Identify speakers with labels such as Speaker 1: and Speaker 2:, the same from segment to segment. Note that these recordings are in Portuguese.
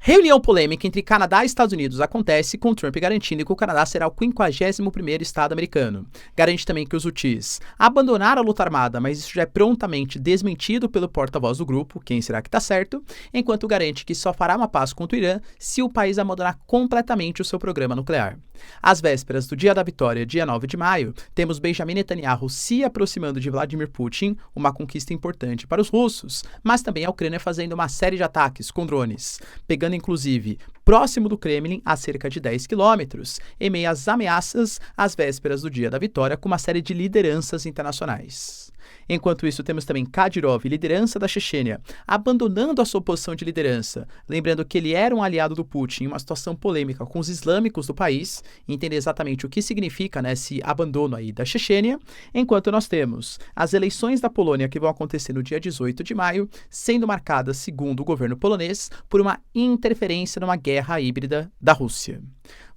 Speaker 1: Reunião polêmica entre Canadá e Estados Unidos acontece, com Trump garantindo que o Canadá será o 51º estado americano. Garante também que os Houthis abandonaram a luta armada, mas isso já é prontamente desmentido pelo porta-voz do grupo, quem será que está certo, enquanto garante que só fará uma paz contra o Irã se o país abandonar completamente o seu programa nuclear. Às vésperas do Dia da Vitória, dia 9 de maio, temos Benjamin Netanyahu se aproximando de Vladimir Putin, uma conquista importante para os russos, mas também a Ucrânia fazendo uma série de ataques com drones, pegando inclusive próximo do Kremlin, a cerca de 10 quilômetros, em meio às ameaças às vésperas do Dia da Vitória, com uma série de lideranças internacionais. Enquanto isso, temos também Kadyrov, liderança da Chechênia, abandonando a sua posição de liderança, lembrando que ele era um aliado do Putin em uma situação polêmica com os islâmicos do país, e entender exatamente o que significa, esse abandono aí da Chechênia, enquanto nós temos as eleições da Polônia que vão acontecer no dia 18 de maio, sendo marcadas, segundo o governo polonês, por uma interferência numa guerra híbrida da Rússia.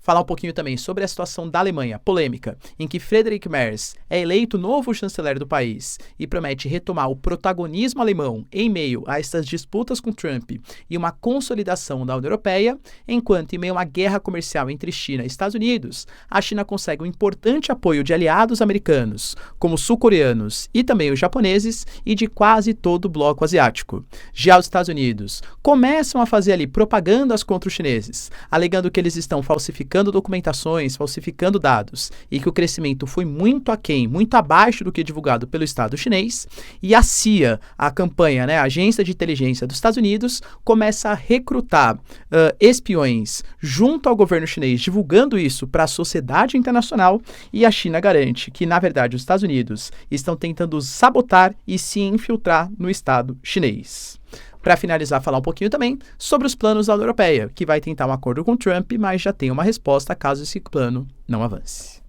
Speaker 1: Falar um pouquinho também sobre a situação da Alemanha, polêmica, em que Friedrich Merz é eleito novo chanceler do país e promete retomar o protagonismo alemão em meio a essas disputas com Trump e uma consolidação da União Europeia, enquanto em meio a uma guerra comercial entre China e Estados Unidos, a China consegue um importante apoio de aliados americanos, como sul-coreanos e também os japoneses, e de quase todo o bloco asiático. Já os Estados Unidos começam a fazer ali propagandas contra os chineses, alegando que eles estão falsificando documentações, falsificando dados, e que o crescimento foi muito aquém, muito abaixo do que é divulgado pelo Estado chinês, e a CIA, a campanha, a Agência de Inteligência dos Estados Unidos, começa a recrutar espiões junto ao governo chinês, divulgando isso para a sociedade internacional, e a China garante que, na verdade, os Estados Unidos estão tentando sabotar e se infiltrar no Estado chinês. Para finalizar, falar um pouquinho também sobre os planos da União Europeia, que vai tentar um acordo com Trump, mas já tem uma resposta caso esse plano não avance.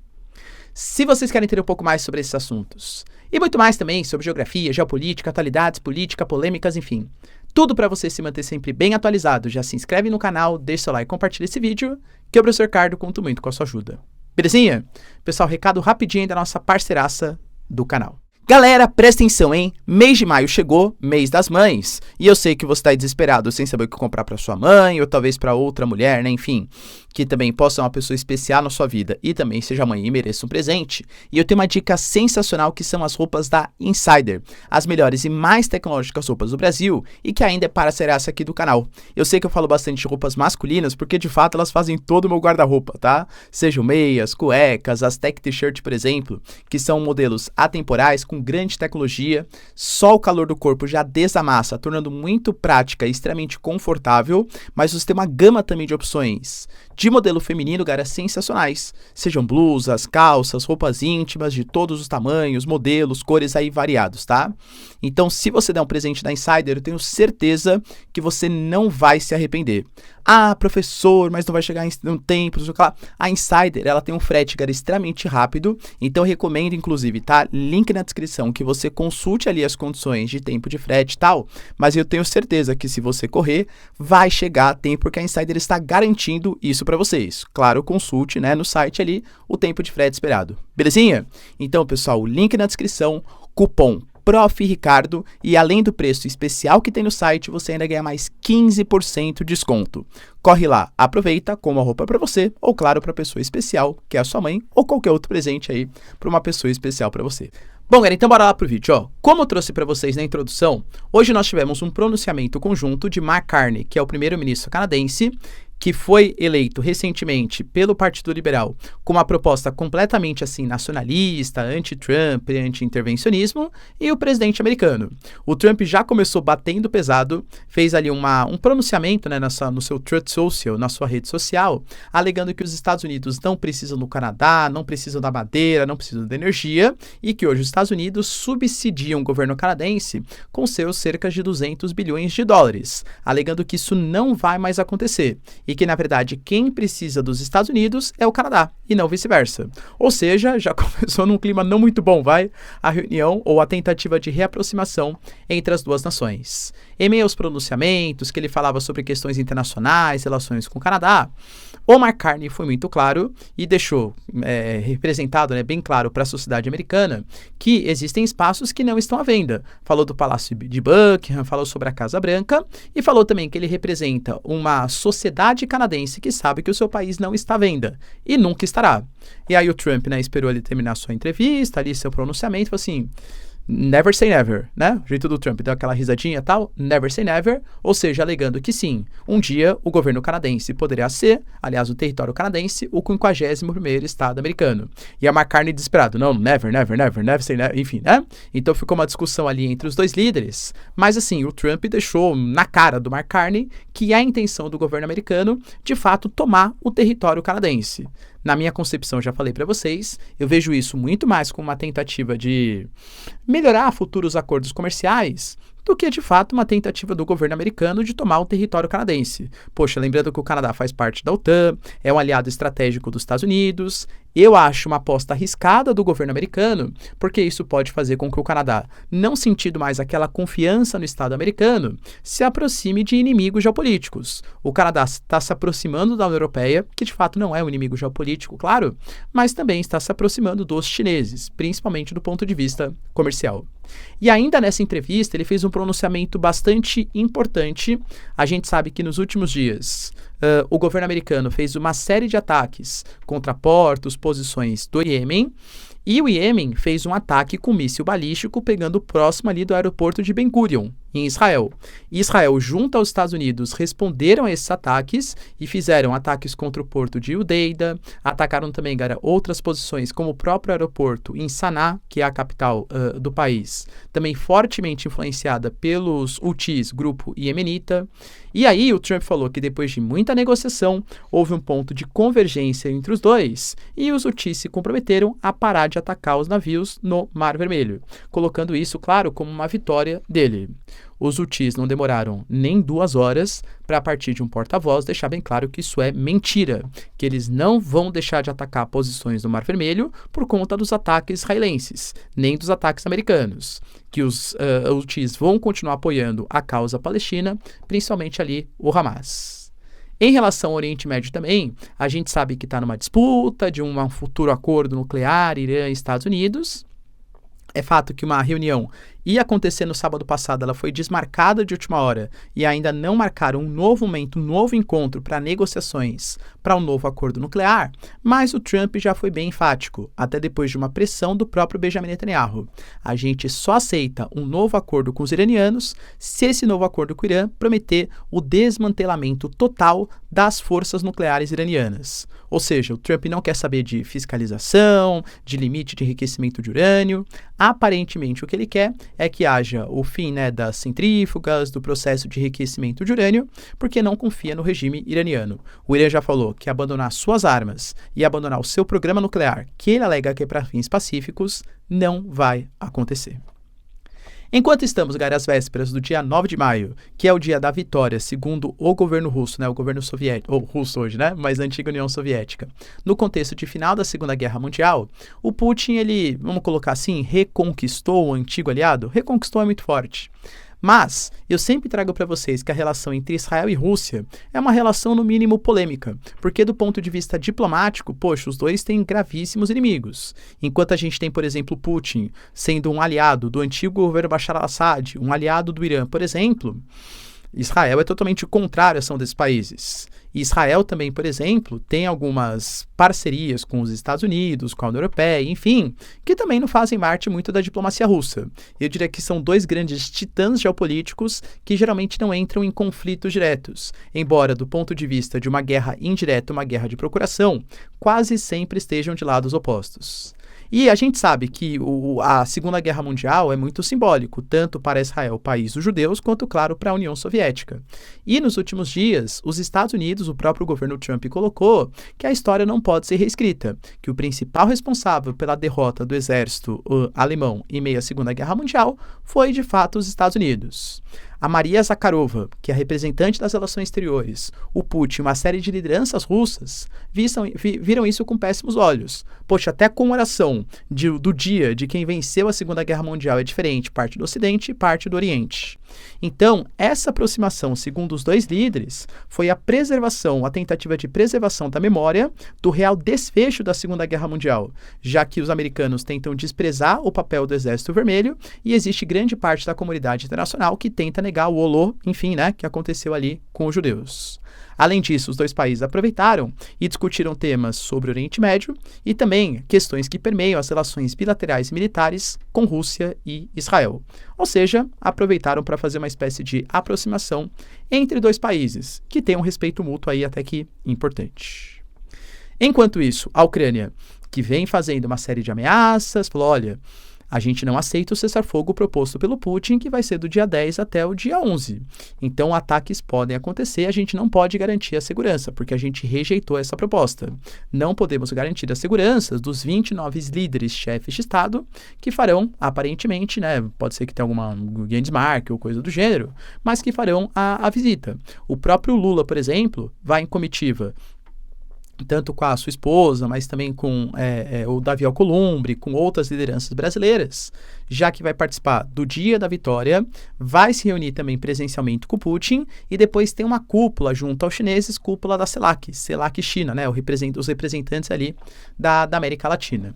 Speaker 1: Se vocês querem entender um pouco mais sobre esses assuntos, e muito mais também sobre geografia, geopolítica, atualidades, política, polêmicas, enfim, tudo para você se manter sempre bem atualizado, já se inscreve no canal, deixa seu like e compartilha esse vídeo, que o professor Ricardo conta muito com a sua ajuda. Belezinha? Pessoal, recado rapidinho da nossa parceiraça do canal. Galera, presta atenção, hein? Mês de maio chegou, mês das mães. E eu sei que você está desesperado sem saber o que comprar para sua mãe ou talvez para outra mulher, Enfim, que também possa ser uma pessoa especial na sua vida e também seja mãe e mereça um presente. E eu tenho uma dica sensacional que são as roupas da Insider, as melhores e mais tecnológicas roupas do Brasil e que ainda é parceiraça aqui do canal. Eu sei que eu falo bastante de roupas masculinas porque de fato elas fazem todo o meu guarda-roupa, tá? Sejam meias, cuecas, as tech t-shirt, por exemplo, que são modelos atemporais com grande tecnologia, só o calor do corpo já desamassa, tornando muito prática e extremamente confortável, mas você tem uma gama também de opções de modelo feminino, galera, sensacionais. Sejam blusas, calças, roupas íntimas de todos os tamanhos, modelos, cores aí variados, tá? Então, se você der um presente da Insider, eu tenho certeza que você não vai se arrepender. Ah, professor, mas não vai chegar em um tempo, não sei o que lá. A Insider, ela tem um frete, galera, extremamente rápido, então eu recomendo, inclusive, tá? Link na descrição, que você consulte ali as condições de tempo de frete e tal, mas eu tenho certeza que se você correr, vai chegar a tempo, porque a Insider está garantindo isso para vocês. Claro, consulte, no site ali o tempo de frete esperado. Belezinha? Então, pessoal, o link na descrição, cupom Prof. Ricardo, e além do preço especial que tem no site, você ainda ganha mais 15% de desconto. Corre lá, aproveita, como a roupa para você, ou claro, para pessoa especial, que é a sua mãe, ou qualquer outro presente aí para uma pessoa especial para você. Bom, galera, então bora lá pro vídeo, Como eu trouxe para vocês na introdução, hoje nós tivemos um pronunciamento conjunto de Mark Carney, que é o primeiro-ministro canadense, que foi eleito recentemente pelo Partido Liberal com uma proposta completamente assim nacionalista, anti-Trump, anti-intervencionismo, e o presidente americano. O Trump já começou batendo pesado, fez ali um pronunciamento no seu Truth Social, na sua rede social, alegando que os Estados Unidos não precisam do Canadá, não precisam da madeira, não precisam da energia, e que hoje os Estados Unidos subsidiam o governo canadense com seus cerca de 200 bilhões de dólares, alegando que isso não vai mais acontecer. E que, na verdade, quem precisa dos Estados Unidos é o Canadá, e não vice-versa. Ou seja, já começou num clima não muito bom, a reunião ou a tentativa de reaproximação entre as duas nações. Em meio aos pronunciamentos, que ele falava sobre questões internacionais, relações com o Canadá, O Mark Carney foi muito claro e deixou representado, bem claro para a sociedade americana que existem espaços que não estão à venda. Falou do Palácio de Buckingham, falou sobre a Casa Branca e falou também que ele representa uma sociedade canadense que sabe que o seu país não está à venda e nunca estará. E aí o Trump, esperou ele terminar sua entrevista, ali seu pronunciamento, falou assim: never say never, O jeito do Trump, deu aquela risadinha e tal, never say never, ou seja, alegando que sim, um dia o governo canadense poderia ser, aliás, o território canadense, o 51º estado americano. E a Mark Carney desesperado, não, never say never, enfim, Então ficou uma discussão ali entre os dois líderes, mas assim, o Trump deixou na cara do Mark Carney que é a intenção do governo americano, de fato, tomar o território canadense. Na minha concepção, já falei para vocês, eu vejo isso muito mais como uma tentativa de melhorar futuros acordos comerciais do que, de fato, uma tentativa do governo americano de tomar o território canadense. Poxa, lembrando que o Canadá faz parte da OTAN, é um aliado estratégico dos Estados Unidos. Eu acho uma aposta arriscada do governo americano, porque isso pode fazer com que o Canadá, não sentindo mais aquela confiança no Estado americano, se aproxime de inimigos geopolíticos. O Canadá está se aproximando da União Europeia, que de fato não é um inimigo geopolítico, claro, mas também está se aproximando dos chineses, principalmente do ponto de vista comercial. E ainda nessa entrevista, ele fez um pronunciamento bastante importante. A gente sabe que nos últimos dias, o governo americano fez uma série de ataques contra portos, posições do Iêmen, e o Iêmen fez um ataque com míssil balístico pegando próximo ali do aeroporto de Ben Gurion, em Israel. Israel, junto aos Estados Unidos, responderam a esses ataques e fizeram ataques contra o porto de Udeida, atacaram também outras posições, como o próprio aeroporto em Saná, que é a capital do país, também fortemente influenciada pelos Houthis, grupo iemenita. E aí o Trump falou que depois de muita negociação, houve um ponto de convergência entre os dois e os Houthis se comprometeram a parar de atacar os navios no Mar Vermelho, colocando isso, claro, como uma vitória dele. Os Houthis não demoraram nem 2 horas para, a partir de um porta-voz, deixar bem claro que isso é mentira, que eles não vão deixar de atacar posições no Mar Vermelho por conta dos ataques israelenses, nem dos ataques americanos, que os Houthis vão continuar apoiando a causa palestina, principalmente ali o Hamas. Em relação ao Oriente Médio também, a gente sabe que está numa disputa de um futuro acordo nuclear, Irã e Estados Unidos. É fato que uma reunião ia acontecer no sábado passado, ela foi desmarcada de última hora e ainda não marcaram um novo momento, um novo encontro para negociações para um novo acordo nuclear, mas o Trump já foi bem enfático, até depois de uma pressão do próprio Benjamin Netanyahu. A gente só aceita um novo acordo com os iranianos se esse novo acordo com o Irã prometer o desmantelamento total das forças nucleares iranianas. Ou seja, o Trump não quer saber de fiscalização, de limite de enriquecimento de urânio. Aparentemente, o que ele quer é que haja o fim das centrífugas, do processo de enriquecimento de urânio, porque não confia no regime iraniano. O Irã já falou que abandonar suas armas e abandonar o seu programa nuclear, que ele alega que é para fins pacíficos, não vai acontecer. Enquanto estamos, às vésperas do dia 9 de maio, que é o dia da vitória, segundo o governo russo, o governo soviético, ou russo hoje, mas a antiga União Soviética, no contexto de final da Segunda Guerra Mundial, o Putin, ele, vamos colocar assim, reconquistou o antigo aliado? Reconquistou é muito forte. Mas eu sempre trago para vocês que a relação entre Israel e Rússia é uma relação no mínimo polêmica, porque do ponto de vista diplomático, poxa, os dois têm gravíssimos inimigos. Enquanto a gente tem, por exemplo, Putin sendo um aliado do antigo governo Bashar al-Assad, um aliado do Irã, por exemplo, Israel é totalmente contrário à ação desses países. E Israel também, por exemplo, tem algumas parcerias com os Estados Unidos, com a União Europeia, enfim, que também não fazem parte muito da diplomacia russa. Eu diria que são dois grandes titãs geopolíticos que geralmente não entram em conflitos diretos, embora do ponto de vista de uma guerra indireta, uma guerra de procuração, quase sempre estejam de lados opostos. E a gente sabe que a Segunda Guerra Mundial é muito simbólico, tanto para Israel, país dos judeus, quanto, claro, para a União Soviética. E nos últimos dias, os Estados Unidos, o próprio governo Trump colocou que a história não pode ser reescrita, que o principal responsável pela derrota do exército alemão em meio à Segunda Guerra Mundial foi, de fato, os Estados Unidos. A Maria Zakharova, que é a representante das relações exteriores, o Putin e uma série de lideranças russas viram isso com péssimos olhos. Poxa, até a comemoração do dia de quem venceu a Segunda Guerra Mundial é diferente, parte do Ocidente e parte do Oriente. Então, essa aproximação, segundo os dois líderes, foi a tentativa de preservação da memória do real desfecho da Segunda Guerra Mundial, já que os americanos tentam desprezar o papel do Exército Vermelho e existe grande parte da comunidade internacional que tenta negar o horror, enfim, né, que aconteceu ali com os judeus. Além disso, os dois países aproveitaram e discutiram temas sobre o Oriente Médio e também questões que permeiam as relações bilaterais e militares com Rússia e Israel. Ou seja, aproveitaram para fazer uma espécie de aproximação entre dois países, que têm um respeito mútuo aí até que importante. Enquanto isso, a Ucrânia, que vem fazendo uma série de ameaças, falou, olha, a gente não aceita o cessar-fogo proposto pelo Putin, que vai ser do dia 10 até o dia 11. Então, ataques podem acontecer, a gente não pode garantir a segurança, porque a gente rejeitou essa proposta. Não podemos garantir a segurança dos 29 líderes chefes de Estado que farão, aparentemente, né, pode ser que tenha alguma Guinness-Mark ou coisa do gênero, mas que farão a visita. O próprio Lula, por exemplo, vai em comitiva tanto com a sua esposa, mas também com o Davi Alcolumbre, com outras lideranças brasileiras, já que vai participar do Dia da Vitória, vai se reunir também presencialmente com o Putin e depois tem uma cúpula junto aos chineses, cúpula da CELAC China, né, os representantes ali da América Latina.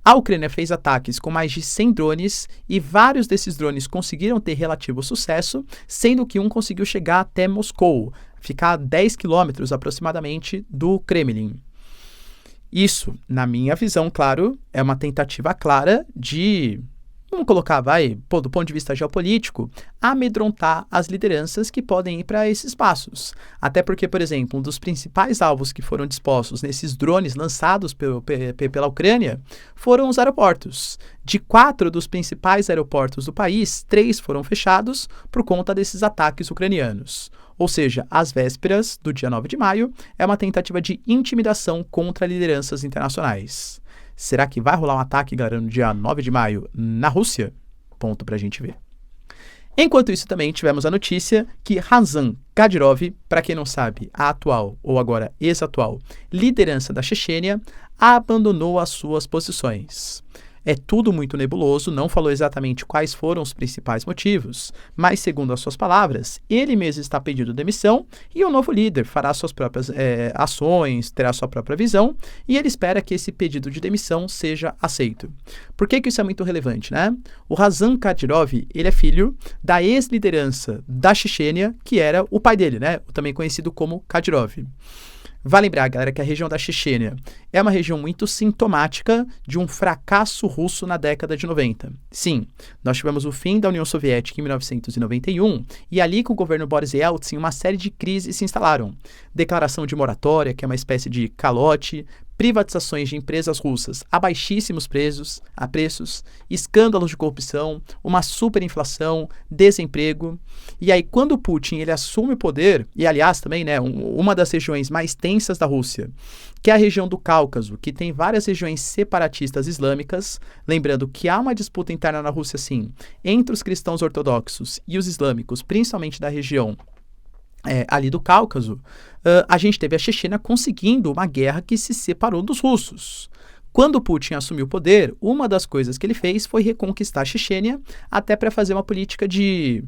Speaker 1: A Ucrânia fez ataques com mais de 100 drones e vários desses drones conseguiram ter relativo sucesso, sendo que um conseguiu chegar até Moscou, ficar a 10 quilômetros aproximadamente do Kremlin. Isso, na minha visão, claro, é uma tentativa clara de, vamos colocar, do ponto de vista geopolítico, amedrontar as lideranças que podem ir para esses espaços. Até porque, por exemplo, um dos principais alvos que foram dispostos nesses drones lançados pela Ucrânia foram os aeroportos. De 4 dos principais aeroportos do país, 3 foram fechados por conta desses ataques ucranianos. Ou seja, às vésperas do dia 9 de maio, é uma tentativa de intimidação contra lideranças internacionais. Será que vai rolar um ataque, galera, no dia 9 de maio na Rússia? Ponto pra gente ver. Enquanto isso, também tivemos a notícia que Ramzan Kadyrov, para quem não sabe, a atual, ou agora ex-atual, liderança da Chechênia, abandonou as suas posições. É tudo muito nebuloso, não falou exatamente quais foram os principais motivos, mas, segundo as suas palavras, ele mesmo está pedindo demissão e o novo líder fará suas próprias ações, terá sua própria visão e ele espera que esse pedido de demissão seja aceito. Por que isso é muito relevante, né? O Ramzan Kadyrov, ele é filho da ex-liderança da Chechênia, que era o pai dele, né? Também conhecido como Kadyrov. Vale lembrar, galera, que a região da Chechênia é uma região muito sintomática de um fracasso russo na década de 90. Sim, nós tivemos o fim da União Soviética em 1991 e ali com o governo Boris Yeltsin uma série de crises se instalaram. Declaração de moratória, que é uma espécie de calote, privatizações de empresas russas a baixíssimos preços, escândalos de corrupção, uma superinflação, desemprego. E aí, quando o Putin ele assume o poder, e aliás também, né, uma das regiões mais tensas da Rússia, que é a região do Cáucaso, que tem várias regiões separatistas islâmicas, lembrando que há uma disputa interna na Rússia, sim, entre os cristãos ortodoxos e os islâmicos, principalmente da região ali do Cáucaso, a gente teve a Chechênia conseguindo uma guerra que se separou dos russos. Quando Putin assumiu o poder, uma das coisas que ele fez foi reconquistar a Chechênia, até para fazer uma política de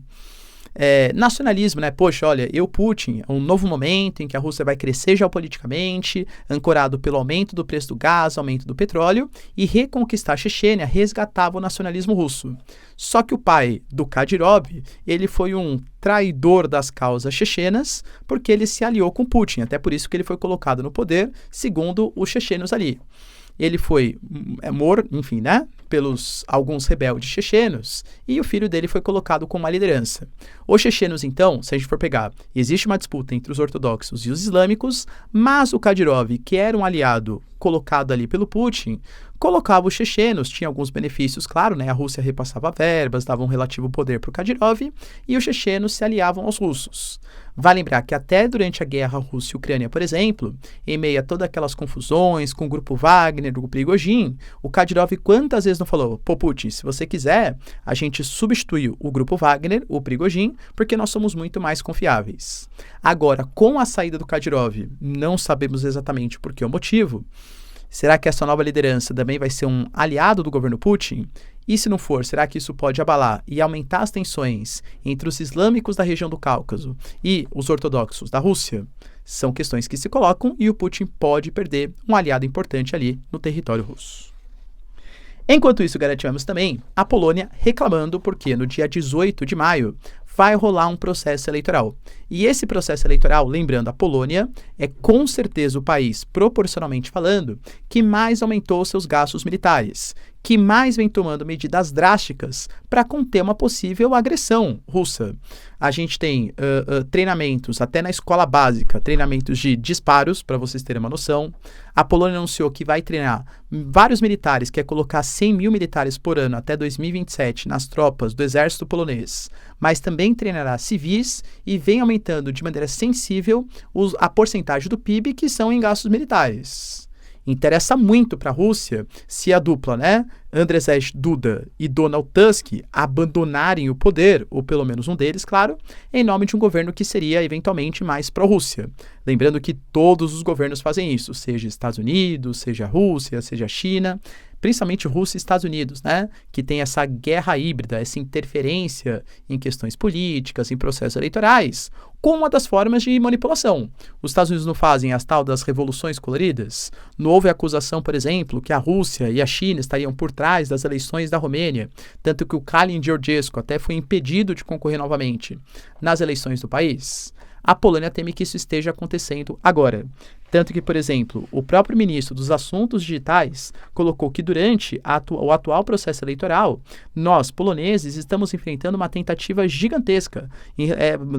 Speaker 1: nacionalismo, né? Poxa, olha, Putin, é um novo momento em que a Rússia vai crescer geopoliticamente, ancorado pelo aumento do preço do gás, aumento do petróleo, e reconquistar a Chechênia resgatava o nacionalismo russo. Só que o pai do Kadyrov, ele foi um traidor das causas chechenas, porque ele se aliou com Putin, até por isso que ele foi colocado no poder, segundo os chechenos ali. Ele foi morto, enfim, né, pelos alguns rebeldes chechenos, e o filho dele foi colocado como uma liderança. Os chechenos, então, se a gente for pegar, existe uma disputa entre os ortodoxos e os islâmicos, mas o Kadyrov, que era um aliado colocado ali pelo Putin, colocava os chechenos, tinha alguns benefícios, claro, né? A Rússia repassava verbas, dava um relativo poder para o Kadyrov, e os chechenos se aliavam aos russos. Vale lembrar que até durante a guerra Rússia e Ucrânia, por exemplo, em meio a todas aquelas confusões com o grupo Wagner, o Prigozhin, o Kadyrov quantas vezes não falou, pô Putin, se você quiser, a gente substitui o grupo Wagner, o Prigozhin, porque nós somos muito mais confiáveis. Agora, com a saída do Kadyrov, não sabemos exatamente por que o motivo, Será que essa nova liderança também vai ser um aliado do governo Putin? E se não for, será que isso pode abalar e aumentar as tensões entre os islâmicos da região do Cáucaso e os ortodoxos da Rússia? São questões que se colocam e o Putin pode perder um aliado importante ali no território russo. Enquanto isso, garantimos também a Polônia reclamando porque no dia 18 de maio vai rolar um processo eleitoral. E esse processo eleitoral, lembrando, a Polônia é com certeza o país, proporcionalmente falando, que mais aumentou seus gastos militares, que mais vem tomando medidas drásticas para conter uma possível agressão russa. A gente tem treinamentos, até na escola básica, treinamentos de disparos, para vocês terem uma noção. A Polônia anunciou que vai treinar vários militares, quer colocar 100 mil militares por ano até 2027 nas tropas do exército polonês, mas também treinará civis e vem aumentando de maneira sensível a porcentagem do PIB que são em gastos militares. Interessa muito para a Rússia se a dupla, Andrzej Duda e Donald Tusk abandonarem o poder, ou pelo menos um deles, claro, em nome de um governo que seria eventualmente mais pró-Rússia. Lembrando que todos os governos fazem isso, seja Estados Unidos, seja Rússia, seja China, principalmente Rússia e Estados Unidos, que tem essa guerra híbrida, essa interferência em questões políticas, em processos eleitorais, como uma das formas de manipulação. Os Estados Unidos não fazem as tal das revoluções coloridas? Não houve acusação, por exemplo, que a Rússia e a China estariam por trás das eleições da Romênia, tanto que o Kalin Georgescu até foi impedido de concorrer novamente nas eleições do país? A Polônia teme que isso esteja acontecendo agora. Tanto que, por exemplo, o próprio ministro dos Assuntos Digitais colocou que durante o atual processo eleitoral, nós, poloneses, estamos enfrentando uma tentativa gigantesca,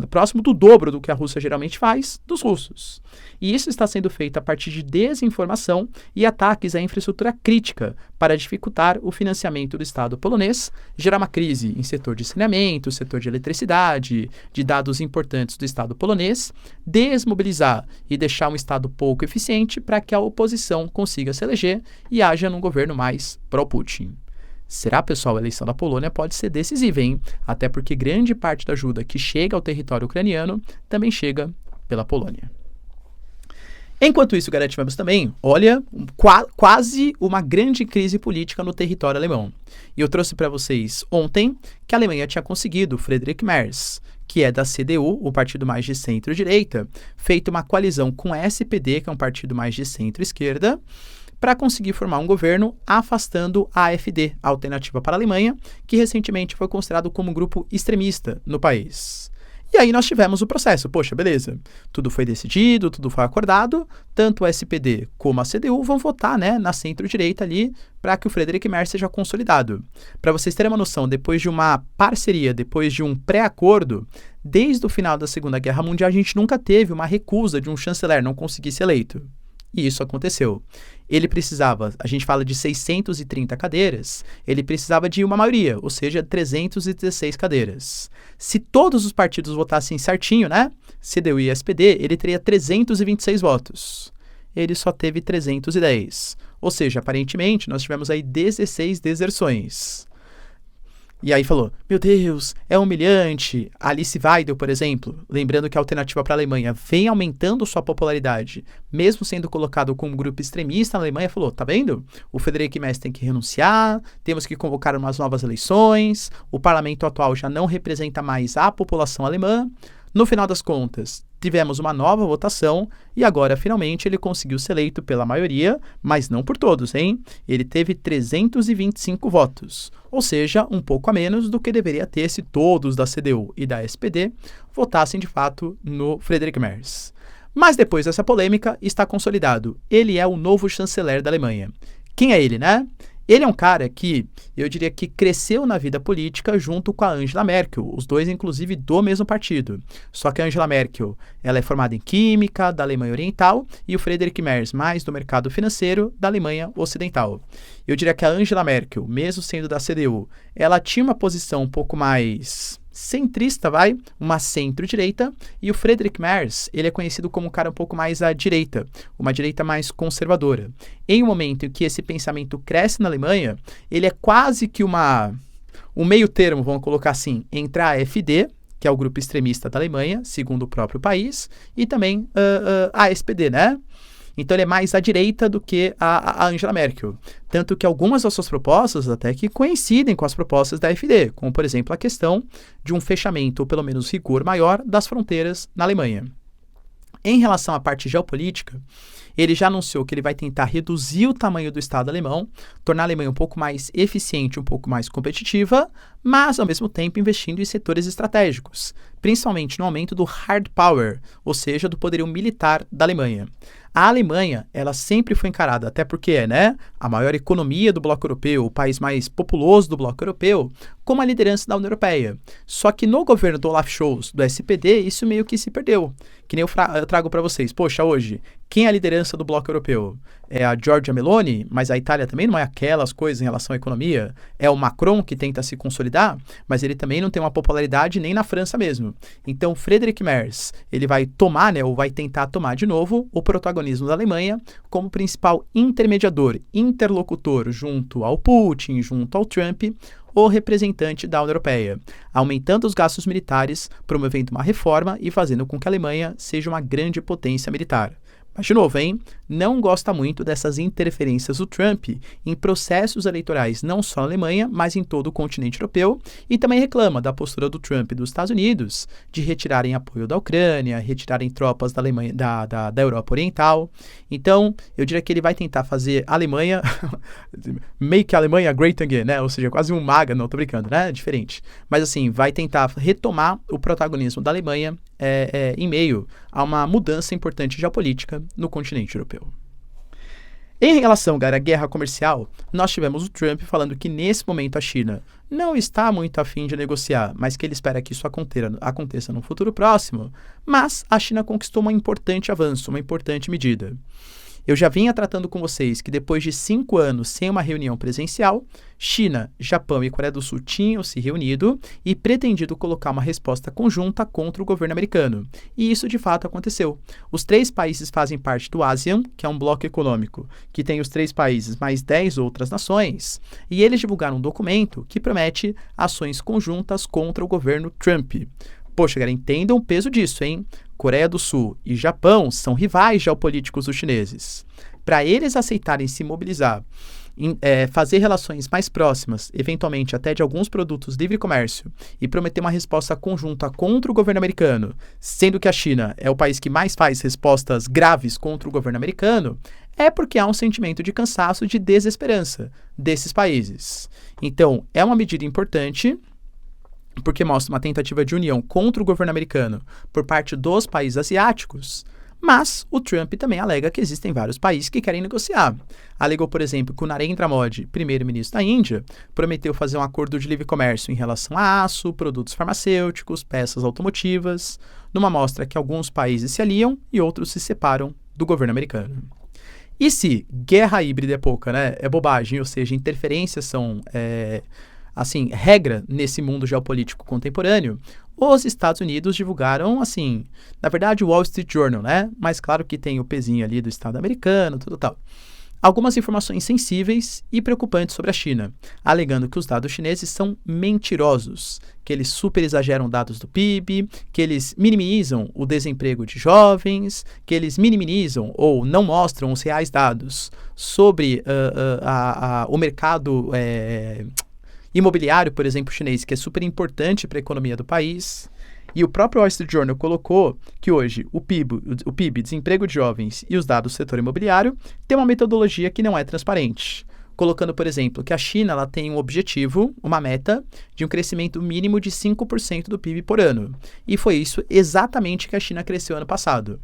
Speaker 1: próximo do dobro do que a Rússia geralmente faz, dos russos. E isso está sendo feito a partir de desinformação e ataques à infraestrutura crítica para dificultar o financiamento do Estado polonês, gerar uma crise em setor de saneamento, setor de eletricidade, de dados importantes do Estado polonês, desmobilizar e deixar um Estado pouco eficiente para que a oposição consiga se eleger e haja num governo mais pró-Putin. Será, pessoal, a eleição da Polônia pode ser decisiva, hein? Até porque grande parte da ajuda que chega ao território ucraniano também chega pela Polônia. Enquanto isso, garantimos também, quase uma grande crise política no território alemão. E eu trouxe para vocês ontem que a Alemanha tinha conseguido Friedrich Merz, que é da CDU, o partido mais de centro-direita, feito uma coalizão com a SPD, que é um partido mais de centro-esquerda, para conseguir formar um governo afastando a AfD, a Alternativa para a Alemanha, que recentemente foi considerado como um grupo extremista no país. E aí nós tivemos o processo. Poxa, beleza, tudo foi decidido, tudo foi acordado, tanto o SPD como a CDU vão votar, na centro-direita ali, para que o Friedrich Merz seja consolidado. Para vocês terem uma noção, depois de uma parceria, depois de um pré-acordo, desde o final da Segunda Guerra Mundial, a gente nunca teve uma recusa de um chanceler não conseguir ser eleito. E isso aconteceu. Ele precisava, a gente fala de 630 cadeiras, ele precisava de uma maioria, ou seja, 316 cadeiras. Se todos os partidos votassem certinho, CDU e SPD, ele teria 326 votos. Ele só teve 310. Ou seja, aparentemente, nós tivemos aí 16 deserções. E aí falou, meu Deus, é humilhante. Alice Weidel, por exemplo, lembrando que a Alternativa para a Alemanha vem aumentando sua popularidade, mesmo sendo colocado como grupo extremista na Alemanha, falou, tá vendo? O Friedrich Merz tem que renunciar, temos que convocar umas novas eleições, o parlamento atual já não representa mais a população alemã. No final das contas, tivemos uma nova votação e agora, finalmente, ele conseguiu ser eleito pela maioria, mas não por todos, hein? Ele teve 325 votos, ou seja, um pouco a menos do que deveria ter se todos da CDU e da SPD votassem, de fato, no Friedrich Merz. Mas depois dessa polêmica, está consolidado. Ele é o novo chanceler da Alemanha. Quem é ele, Ele é um cara que, eu diria que cresceu na vida política junto com a Angela Merkel, os dois, inclusive, do mesmo partido. Só que a Angela Merkel, ela é formada em Química, da Alemanha Oriental, e o Friedrich Merz, mais do mercado financeiro, da Alemanha Ocidental. Eu diria que a Angela Merkel, mesmo sendo da CDU, ela tinha uma posição um pouco mais centrista, uma centro-direita, e o Friedrich Merz, ele é conhecido como um cara um pouco mais à direita, uma direita mais conservadora. Em um momento em que esse pensamento cresce na Alemanha, ele é quase que um meio termo, vamos colocar assim, entre a AfD, que é o grupo extremista da Alemanha, segundo o próprio país, e também a SPD, Então ele é mais à direita do que a Angela Merkel. Tanto que algumas das suas propostas até que coincidem com as propostas da AfD, como por exemplo a questão de um fechamento, ou pelo menos rigor maior, das fronteiras na Alemanha. Em relação à parte geopolítica, ele já anunciou que ele vai tentar reduzir o tamanho do Estado alemão, tornar a Alemanha um pouco mais eficiente, um pouco mais competitiva, mas ao mesmo tempo investindo em setores estratégicos, principalmente no aumento do hard power, ou seja, do poderio militar da Alemanha. A Alemanha, ela sempre foi encarada, até porque é, né, a maior economia do bloco europeu, o país mais populoso do bloco europeu, como a liderança da União Europeia. Só que no governo do Olaf Scholz, do SPD, isso meio que se perdeu. Que nem eu trago para vocês. Poxa, hoje, quem é a liderança do bloco europeu? É a Giorgia Meloni, mas a Itália também não é aquelas coisas em relação à economia. É o Macron que tenta se consolidar, mas ele também não tem uma popularidade nem na França mesmo. Então, Friedrich Merz, ele vai tomar, né, ou vai tentar tomar de novo o protagonismo da Alemanha como principal intermediador, interlocutor junto ao Putin, junto ao Trump, o representante da União Europeia, aumentando os gastos militares, promovendo uma reforma e fazendo com que a Alemanha seja uma grande potência militar. Mas, de novo, não gosta muito dessas interferências do Trump em processos eleitorais, não só na Alemanha, mas em todo o continente europeu, e também reclama da postura do Trump e dos Estados Unidos de retirarem apoio da Ucrânia, retirarem tropas da Alemanha, da Europa Oriental. Então, eu diria que ele vai tentar fazer a Alemanha, make a Alemanha great again, né? Ou seja, quase um MAGA, não, tô brincando, né? Diferente. Mas, assim, vai tentar retomar o protagonismo da Alemanha em meio a uma mudança importante geopolítica no continente europeu. Em relação à guerra comercial, nós tivemos o Trump falando que nesse momento a China não está muito afim de negociar, mas que ele espera que isso aconteça no futuro próximo, mas a China conquistou um importante avanço, uma importante medida. Eu já vinha tratando com vocês que depois de 5 anos sem uma reunião presencial, China, Japão e Coreia do Sul tinham se reunido e pretendido colocar uma resposta conjunta contra o governo americano. E isso de fato aconteceu. Os 3 países fazem parte do ASEAN, que é um bloco econômico que tem os 3 países mais 10 outras nações, e eles divulgaram um documento que promete ações conjuntas contra o governo Trump. Poxa, galera, entendam o peso disso, hein? Coreia do Sul e Japão são rivais geopolíticos dos chineses. Para eles aceitarem se mobilizar, fazer relações mais próximas, eventualmente até de alguns produtos livre comércio, e prometer uma resposta conjunta contra o governo americano, sendo que a China é o país que mais faz respostas graves contra o governo americano, é porque há um sentimento de cansaço e de desesperança desses países. Então, é uma medida importante, porque mostra uma tentativa de união contra o governo americano por parte dos países asiáticos, mas o Trump também alega que existem vários países que querem negociar. Alegou, por exemplo, que o Narendra Modi, primeiro-ministro da Índia, prometeu fazer um acordo de livre comércio em relação a aço, produtos farmacêuticos, peças automotivas, numa mostra que alguns países se aliam e outros se separam do governo americano. E se guerra híbrida é pouca, né? É bobagem, ou seja, interferências são regra nesse mundo geopolítico contemporâneo, os Estados Unidos divulgaram, na verdade, o Wall Street Journal, né? Mas claro que tem o pezinho ali do Estado americano, tudo tal. Algumas informações sensíveis e preocupantes sobre a China, alegando que os dados chineses são mentirosos, que eles super exageram dados do PIB, que eles minimizam o desemprego de jovens, que eles minimizam ou não mostram os reais dados sobre o mercado imobiliário, por exemplo, chinês, que é super importante para a economia do país. E o próprio Wall Street Journal colocou que hoje o PIB, desemprego de jovens e os dados do setor imobiliário têm uma metodologia que não é transparente. Colocando, por exemplo, que a China ela tem um objetivo, uma meta de um crescimento mínimo de 5% do PIB por ano. E foi isso exatamente que a China cresceu ano passado.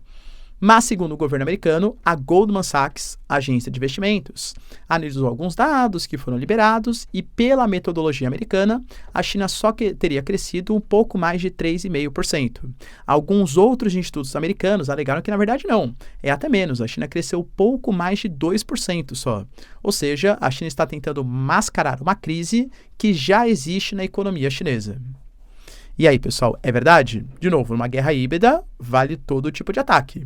Speaker 1: Mas, segundo o governo americano, a Goldman Sachs, agência de investimentos, analisou alguns dados que foram liberados e, pela metodologia americana, a China só teria crescido um pouco mais de 3,5%. Alguns outros institutos americanos alegaram que, na verdade, não. É até menos. A China cresceu pouco mais de 2% só. Ou seja, a China está tentando mascarar uma crise que já existe na economia chinesa. E aí, pessoal, é verdade? De novo, numa guerra híbrida, vale todo tipo de ataque.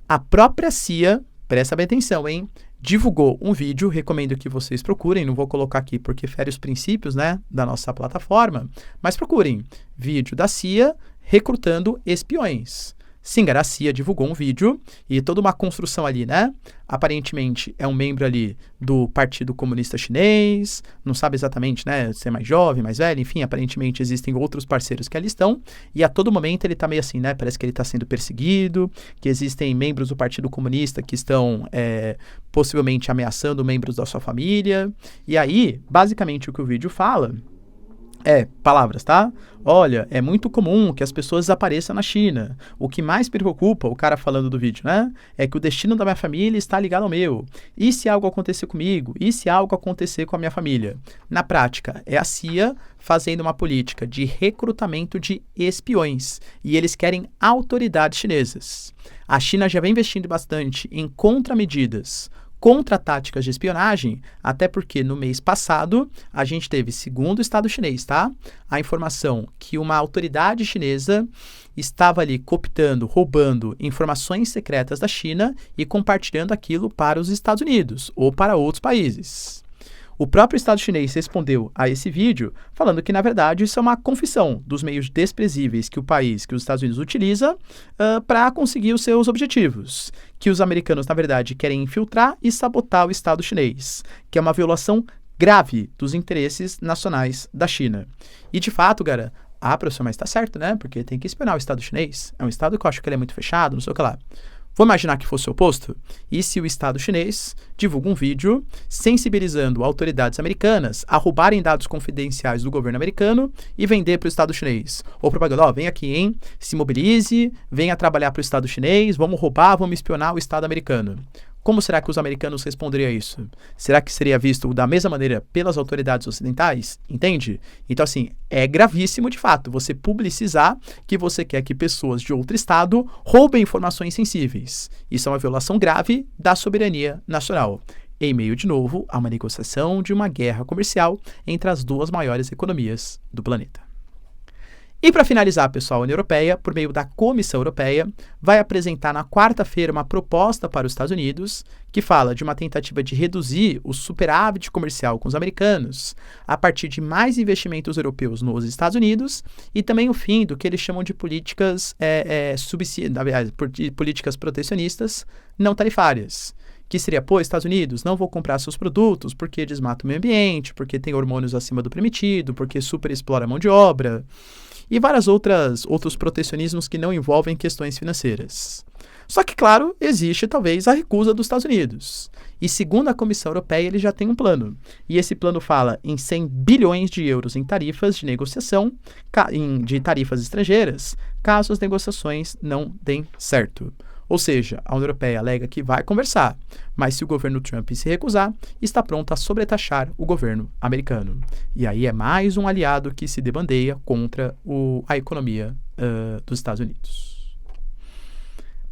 Speaker 1: A própria CIA, presta bem atenção, hein? Divulgou um vídeo, recomendo que vocês procurem, não vou colocar aqui porque fere os princípios, né, da nossa plataforma, mas procurem vídeo da CIA recrutando espiões. Sim, a CIA divulgou um vídeo e toda uma construção ali, né? Aparentemente é um membro ali do Partido Comunista Chinês, não sabe exatamente, né, se é mais jovem, mais velho, enfim, aparentemente existem outros parceiros que ali estão, e a todo momento ele tá meio assim, né, parece que ele tá sendo perseguido, que existem membros do Partido Comunista que estão possivelmente ameaçando membros da sua família, e aí, basicamente o que o vídeo fala palavras, tá? Olha, é muito comum que as pessoas desapareçam na China. O que mais preocupa, o cara falando do vídeo, né? É que o destino da minha família está ligado ao meu. E se algo acontecer comigo? E se algo acontecer com a minha família? Na prática, é a CIA fazendo uma política de recrutamento de espiões. E eles querem autoridades chinesas. A China já vem investindo bastante em contramedidas contra táticas de espionagem, até porque no mês passado a gente teve, segundo o Estado chinês, tá? A informação que uma autoridade chinesa estava ali cooptando, roubando informações secretas da China e compartilhando aquilo para os Estados Unidos ou para outros países. O próprio Estado chinês respondeu a esse vídeo falando que, na verdade, isso é uma confissão dos meios desprezíveis que os Estados Unidos utiliza para conseguir os seus objetivos, que os americanos, na verdade, querem infiltrar e sabotar o Estado chinês, que é uma violação grave dos interesses nacionais da China. E, de fato, cara, professor, mas está certo, né? Porque tem que espionar o Estado chinês. É um Estado que eu acho que ele é muito fechado, não sei o que lá. Vou imaginar que fosse o oposto? E se o Estado chinês divulga um vídeo sensibilizando autoridades americanas a roubarem dados confidenciais do governo americano e vender para o Estado chinês? Ou propaganda, vem aqui, hein? Se mobilize, venha trabalhar para o Estado chinês, vamos roubar, vamos espionar o Estado americano. Como será que os americanos responderiam a isso? Será que seria visto da mesma maneira pelas autoridades ocidentais? Entende? Então, assim, é gravíssimo de fato você publicizar que você quer que pessoas de outro estado roubem informações sensíveis. Isso é uma violação grave da soberania nacional. Em meio, de novo, a uma negociação de uma guerra comercial entre as duas maiores economias do planeta. E para finalizar, pessoal, a União Europeia, por meio da Comissão Europeia, vai apresentar na quarta-feira uma proposta para os Estados Unidos que fala de uma tentativa de reduzir o superávit comercial com os americanos a partir de mais investimentos europeus nos Estados Unidos e também o fim do que eles chamam de políticas políticas protecionistas não tarifárias. Que seria, Estados Unidos, não vou comprar seus produtos porque desmata o meio ambiente, porque tem hormônios acima do permitido, porque superexplora a mão de obra e vários outros protecionismos que não envolvem questões financeiras. Só que, claro, existe talvez a recusa dos Estados Unidos. E segundo a Comissão Europeia, ele já tem um plano. E esse plano fala em 100 bilhões de euros em tarifas de negociação, de tarifas estrangeiras, caso as negociações não deem certo. Ou seja, a União Europeia alega que vai conversar, mas se o governo Trump se recusar, está pronta a sobretaxar o governo americano. E aí é mais um aliado que se debandeia contra a economia dos Estados Unidos.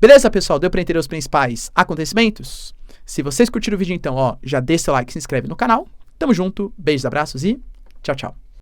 Speaker 1: Beleza, pessoal? Deu para entender os principais acontecimentos? Se vocês curtiram o vídeo, então, já deixa seu like e se inscreve no canal. Tamo junto, beijos, abraços e tchau, tchau.